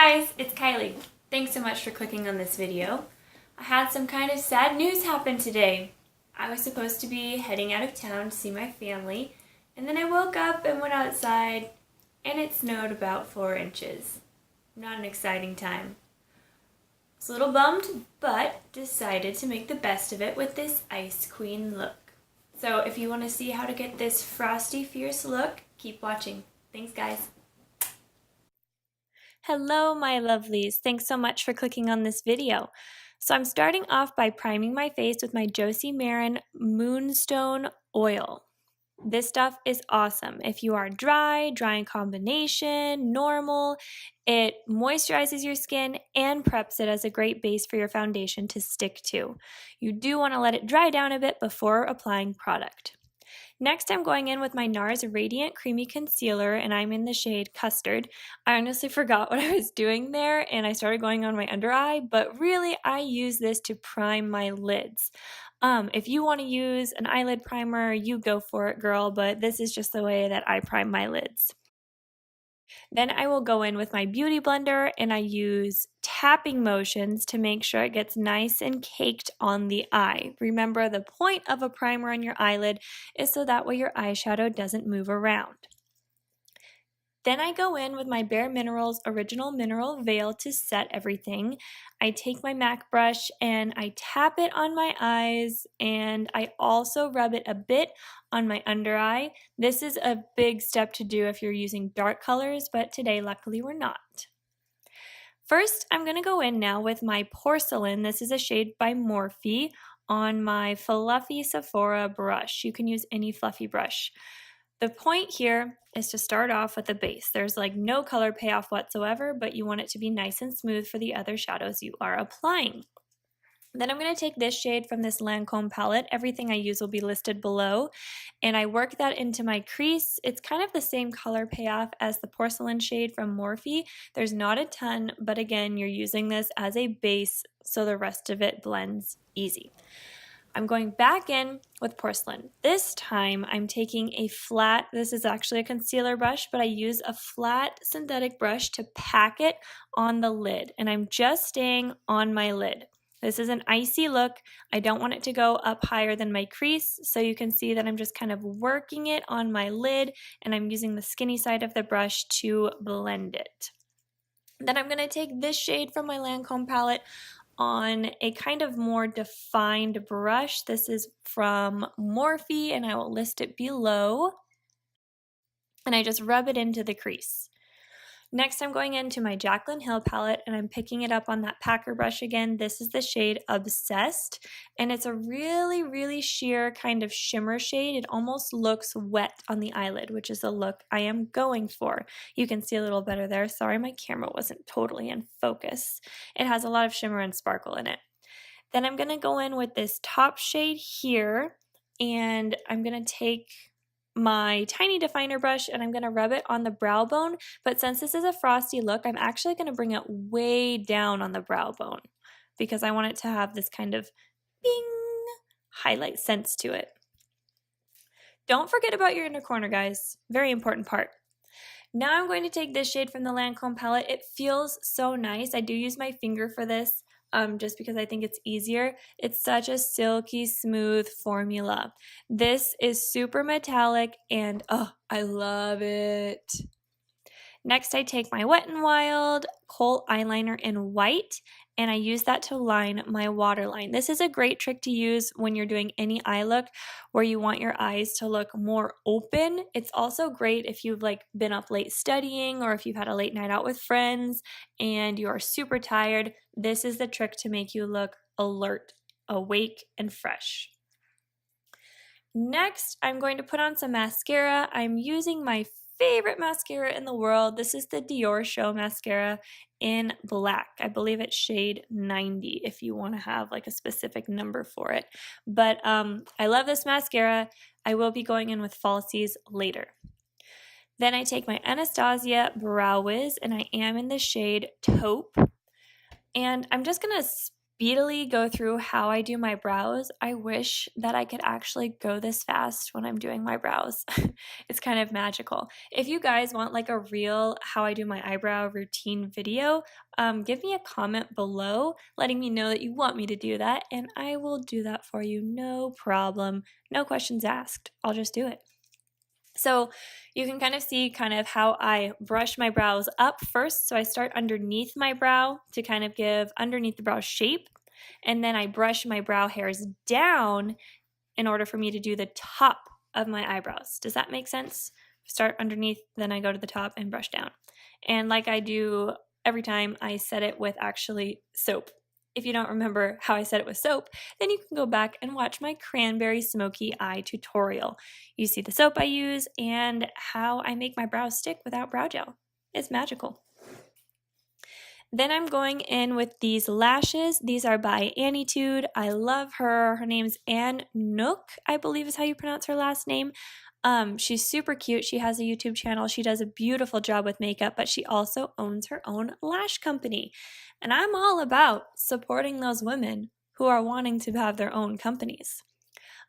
guys, it's Kylie. Thanks so much for clicking on this video. I had some kind of sad news happen today. I was supposed to be heading out of town to see my family, and then I woke up and went outside, and it snowed about 4 inches. Not an exciting time. I was a little bummed, but decided to make the best of it with this Ice Queen look. So if you want to see how to get this frosty, fierce look, keep watching. Thanks, guys. Hello, my lovelies. Thanks so much for clicking on this video. So I'm starting off by priming my face with my Josie Maran Moonstone Oil. This stuff is awesome. If you are dry in combination, normal, it moisturizes your skin and preps it as a great base for your foundation to stick to. You do want to let it dry down a bit before applying product. Next, I'm going in with my NARS Radiant Creamy Concealer, and I'm in the shade Custard. I honestly forgot what I was doing there, and I started going on my under eye, but really I use this to prime my lids. If you want to use an eyelid primer, you go for it, girl, but this is just the way that I prime my lids. Then I will go in with my beauty blender and I use tapping motions to make sure it gets nice and caked on the eye. Remember, the point of a primer on your eyelid is so that way your eyeshadow doesn't move around. Then I go in with my Bare Minerals Original Mineral Veil to set everything. I take my MAC brush and I tap it on my eyes, and I also rub it a bit on my under eye. This is a big step to do if you're using dark colors, but today luckily we're not. First, I'm going to go in now with my Porcelain. This is a shade by Morphe on my fluffy Sephora brush. You can use any fluffy brush. The point here is to start off with a base. There's like no color payoff whatsoever, but you want it to be nice and smooth for the other shadows you are applying. Then I'm going to take this shade from this Lancome palette. Everything I use will be listed below, and I work that into my crease. It's kind of the same color payoff as the Porcelain shade from Morphe. There's not a ton, but again, you're using this as a base, so the rest of it blends easy. I'm going back in with Porcelain. This time I'm taking a flat, this is actually a concealer brush, but I use a flat synthetic brush to pack it on the lid, and I'm just staying on my lid. This is an icy look. I don't want it to go up higher than my crease, so you can see that I'm just kind of working it on my lid, and I'm using the skinny side of the brush to blend it. Then I'm going to take this shade from my Lancome palette on a kind of more defined brush. This is from Morphe, and I will list it below. And I just rub it into the crease. Next, I'm going into my Jaclyn Hill palette, and I'm picking it up on that packer brush again. This is the shade Obsessed, and it's a really, really sheer kind of shimmer shade. It almost looks wet on the eyelid, which is the look I am going for. You can see a little better there. Sorry, my camera wasn't totally in focus. It has a lot of shimmer and sparkle in it. Then I'm going to go in with this top shade here, and I'm going to take my tiny definer brush and I'm going to rub it on the brow bone, but since this is a frosty look, I'm actually going to bring it way down on the brow bone because I want it to have this kind of bing highlight sense to it. Don't forget about your inner corner, guys. Very important part. Now I'm going to take this shade from the Lancome palette. It feels so nice. I do use my finger for this. Just because I think it's easier. It's such a silky smooth formula. This is super metallic and I love it. Next, I take my Wet n Wild kohl eyeliner in white, and I use that to line my waterline. This is a great trick to use when you're doing any eye look where you want your eyes to look more open. It's also great if you've been up late studying or if you've had a late night out with friends and you are super tired. This is the trick to make you look alert, awake, and fresh. Next, I'm going to put on some mascara. I'm using my favorite mascara in the world. This is the Dior Show mascara in black. I believe it's shade 90 if you want to have a specific number for it. But I love this mascara. I will be going in with falsies later. Then I take my Anastasia Brow Wiz, and I am in the shade Taupe. And I'm just going to speedily go through how I do my brows. I wish that I could actually go this fast when I'm doing my brows. It's kind of magical. If you guys want like a real how I do my eyebrow routine video, give me a comment below letting me know that you want me to do that, and I will do that for you, no problem. No questions asked. I'll just do it. So you can kind of see kind of how I brush my brows up first. So I start underneath my brow to kind of give underneath the brow shape. And then I brush my brow hairs down in order for me to do the top of my eyebrows. Does that make sense? Start underneath, then I go to the top and brush down. And like I do every time, I set it with actually soap. If you don't remember how I set it with soap, then you can go back and watch my cranberry smoky eye tutorial. You see the soap I use and how I make my brows stick without brow gel. It's magical. Then I'm going in with these lashes. These are by Anitude. I love her. Her name's Anne Nook, I believe is how you pronounce her last name. She's super cute. She has a YouTube channel. She does a beautiful job with makeup, but she also owns her own lash company. And I'm all about supporting those women who are wanting to have their own companies.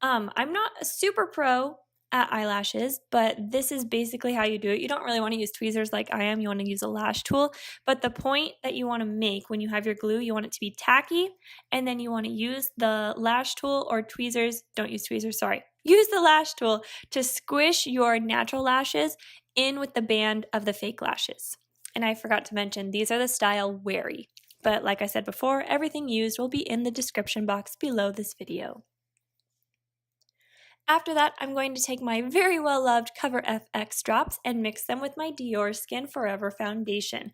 I'm not a super pro at eyelashes, but this is basically how you do it. You don't really want to use tweezers like I am. You want to use a lash tool, but the point that you want to make when you have your glue, you want it to be tacky, and then you want to use the lash tool or tweezers. Don't use tweezers, sorry. Use the lash tool to squish your natural lashes in with the band of the fake lashes. And I forgot to mention, these are the style Wary. But like I said before, everything used will be in the description box below this video. After that, I'm going to take my very well-loved Cover FX drops and mix them with my Dior Skin Forever foundation.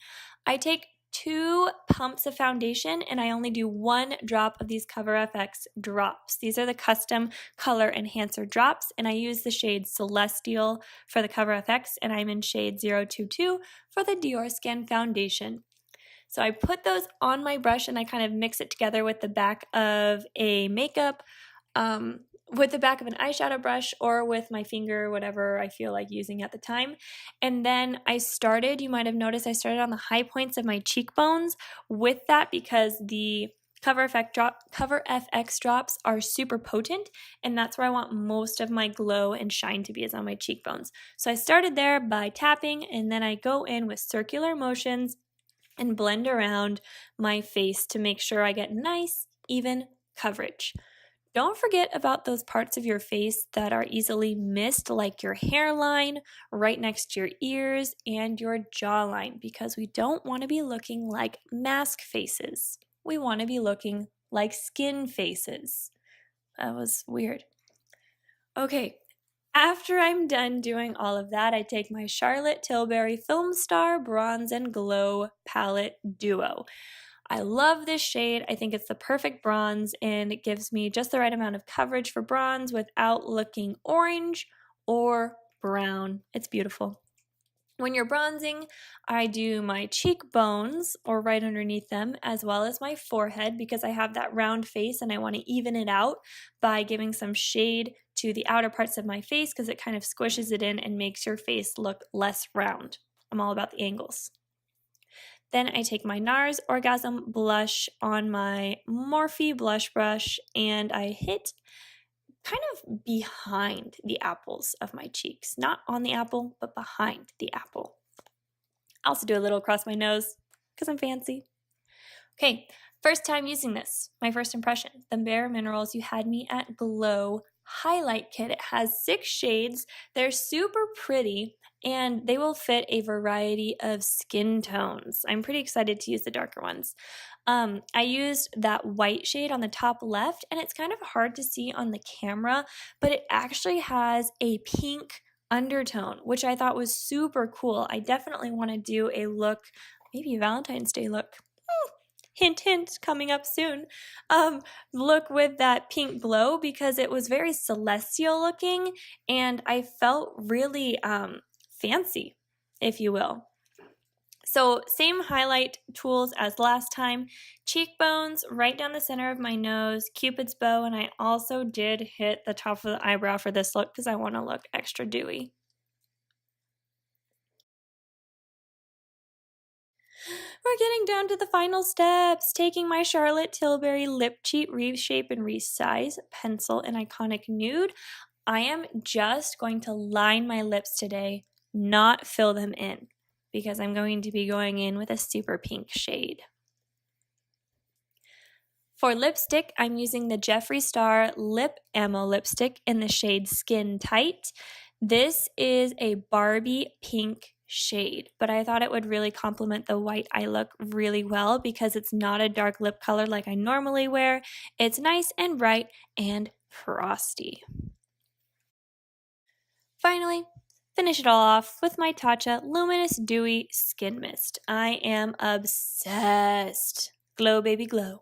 I take 2 pumps of foundation and I only do 1 drop of these Cover FX drops. These are the custom color enhancer drops, and I use the shade Celestial for the Cover FX, and I'm in shade 022 for the Dior Skin foundation. So I put those on my brush and I kind of mix it together with the back of a makeup, with the back of an eyeshadow brush or with my finger, whatever I feel like using at the time. And then you might have noticed I started on the high points of my cheekbones with that because the Cover FX drops are super potent, and that's where I want most of my glow and shine to be, is on my cheekbones. So I started there by tapping, and then I go in with circular motions and blend around my face to make sure I get nice, even coverage. Don't forget about those parts of your face that are easily missed, like your hairline, right next to your ears, and your jawline, because we don't want to be looking like mask faces. We want to be looking like skin faces. That was weird. Okay, after I'm done doing all of that, I take my Charlotte Tilbury Film Star Bronze and Glow Palette Duo. I love this shade. I think it's the perfect bronze, and it gives me just the right amount of coverage for bronze without looking orange or brown. It's beautiful. When you're bronzing, I do my cheekbones or right underneath them, as well as my forehead, because I have that round face and I want to even it out by giving some shade to the outer parts of my face, because it kind of squishes it in and makes your face look less round. I'm all about the angles. Then I take my NARS Orgasm blush on my Morphe blush brush and I hit kind of behind the apples of my cheeks. Not on the apple, but behind the apple. I also do a little across my nose because I'm fancy. Okay, first time using this. My first impression. The Bare Minerals You Had Me at Glow highlight kit. It has 6 shades. They're super pretty, and they will fit a variety of skin tones. I'm pretty excited to use the darker ones. I used that white shade on the top left, and it's kind of hard to see on the camera, but it actually has a pink undertone, which I thought was super cool. I definitely want to do a look, maybe a Valentine's Day look. Hint, hint, coming up soon. Look with that pink glow, because it was very celestial looking, and I felt really fancy, if you will. So same highlight tools as last time. Cheekbones, right down the center of my nose, Cupid's bow, and I also did hit the top of the eyebrow for this look because I want to look extra dewy. We're getting down to the final steps. Taking my Charlotte Tilbury Lip Cheat Reshape and Resize pencil in Iconic Nude, I am just going to line my lips today, not fill them in, because I'm going to be going in with a super pink shade. For lipstick, I'm using the Jeffree Star Lip Ammo lipstick in the shade Skin Tight. This is a Barbie pink shade, but I thought it would really complement the white eye look really well because it's not a dark lip color like I normally wear. It's nice and bright and frosty. Finally, finish it all off with my Tatcha Luminous Dewy Skin Mist. I am obsessed. Glow, baby, glow.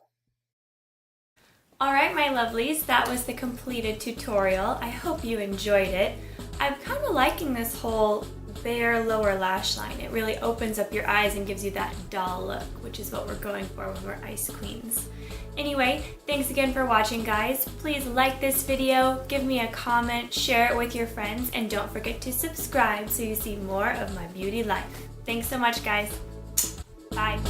Alright, my lovelies, that was the completed tutorial. I hope you enjoyed it. I'm kind of liking this whole bare lower lash line. It really opens up your eyes and gives you that doll look, which is what we're going for when we're ice queens. Anyway, thanks again for watching, guys. Please like this video, give me a comment, share it with your friends, and don't forget to subscribe so you see more of my beauty life. Thanks so much, guys. Bye.